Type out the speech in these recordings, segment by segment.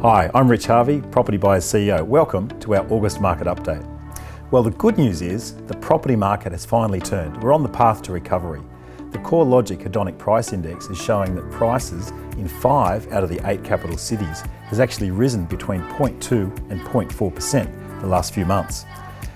Hi, I'm Rich Harvey, Property Buyers CEO. Welcome to our August market update. Well, the good news is the property market has finally turned. We're on the path to recovery. The CoreLogic Hedonic Price Index is showing that prices in 5 out of the 8 capital cities has actually risen between 0.2 and 0.4% the last few months.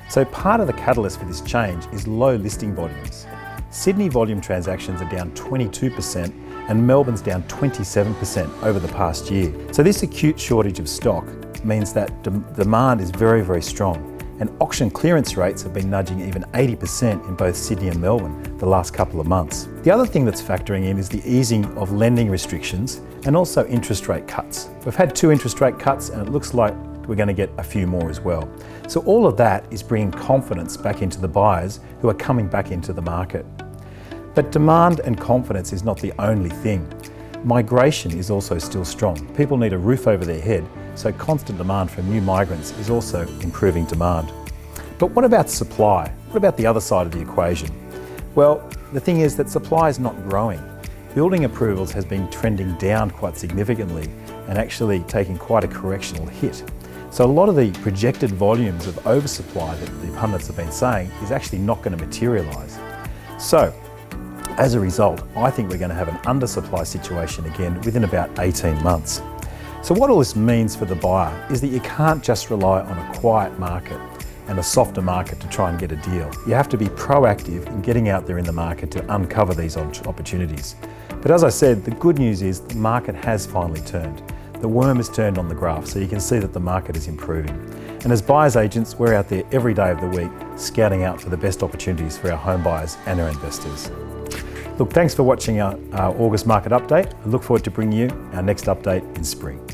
So part of the catalyst for this change is low listing volumes. Sydney volume transactions are down 22% and Melbourne's down 27% over the past year. So this acute shortage of stock means that demand is very, very strong. And auction clearance rates have been nudging even 80% in both Sydney and Melbourne the last couple of months. The other thing that's factoring in is the easing of lending restrictions and also interest rate cuts. We've had 2 interest rate cuts and it looks like we're going to get a few more as well. So all of that is bringing confidence back into the buyers who are coming back into the market. But demand and confidence is not the only thing. Migration is also still strong. People need a roof over their head, so constant demand from new migrants is also improving demand. But what about supply? What about the other side of the equation? Well, the thing is that supply is not growing. Building approvals has been trending down quite significantly and actually taking quite a correctional hit. So a lot of the projected volumes of oversupply that the pundits have been saying is actually not going to materialise. So, as a result, I think we're going to have an undersupply situation again within about 18 months. So what all this means for the buyer is that you can't just rely on a quiet market and a softer market to try and get a deal. You have to be proactive in getting out there in the market to uncover these opportunities. But as I said, the good news is the market has finally turned. The worm has turned on the graph, so you can see that the market is improving. And as buyers agents, we're out there every day of the week scouting out for the best opportunities for our home buyers and our investors. Look, thanks for watching our August market update. I look forward to bringing you our next update in spring.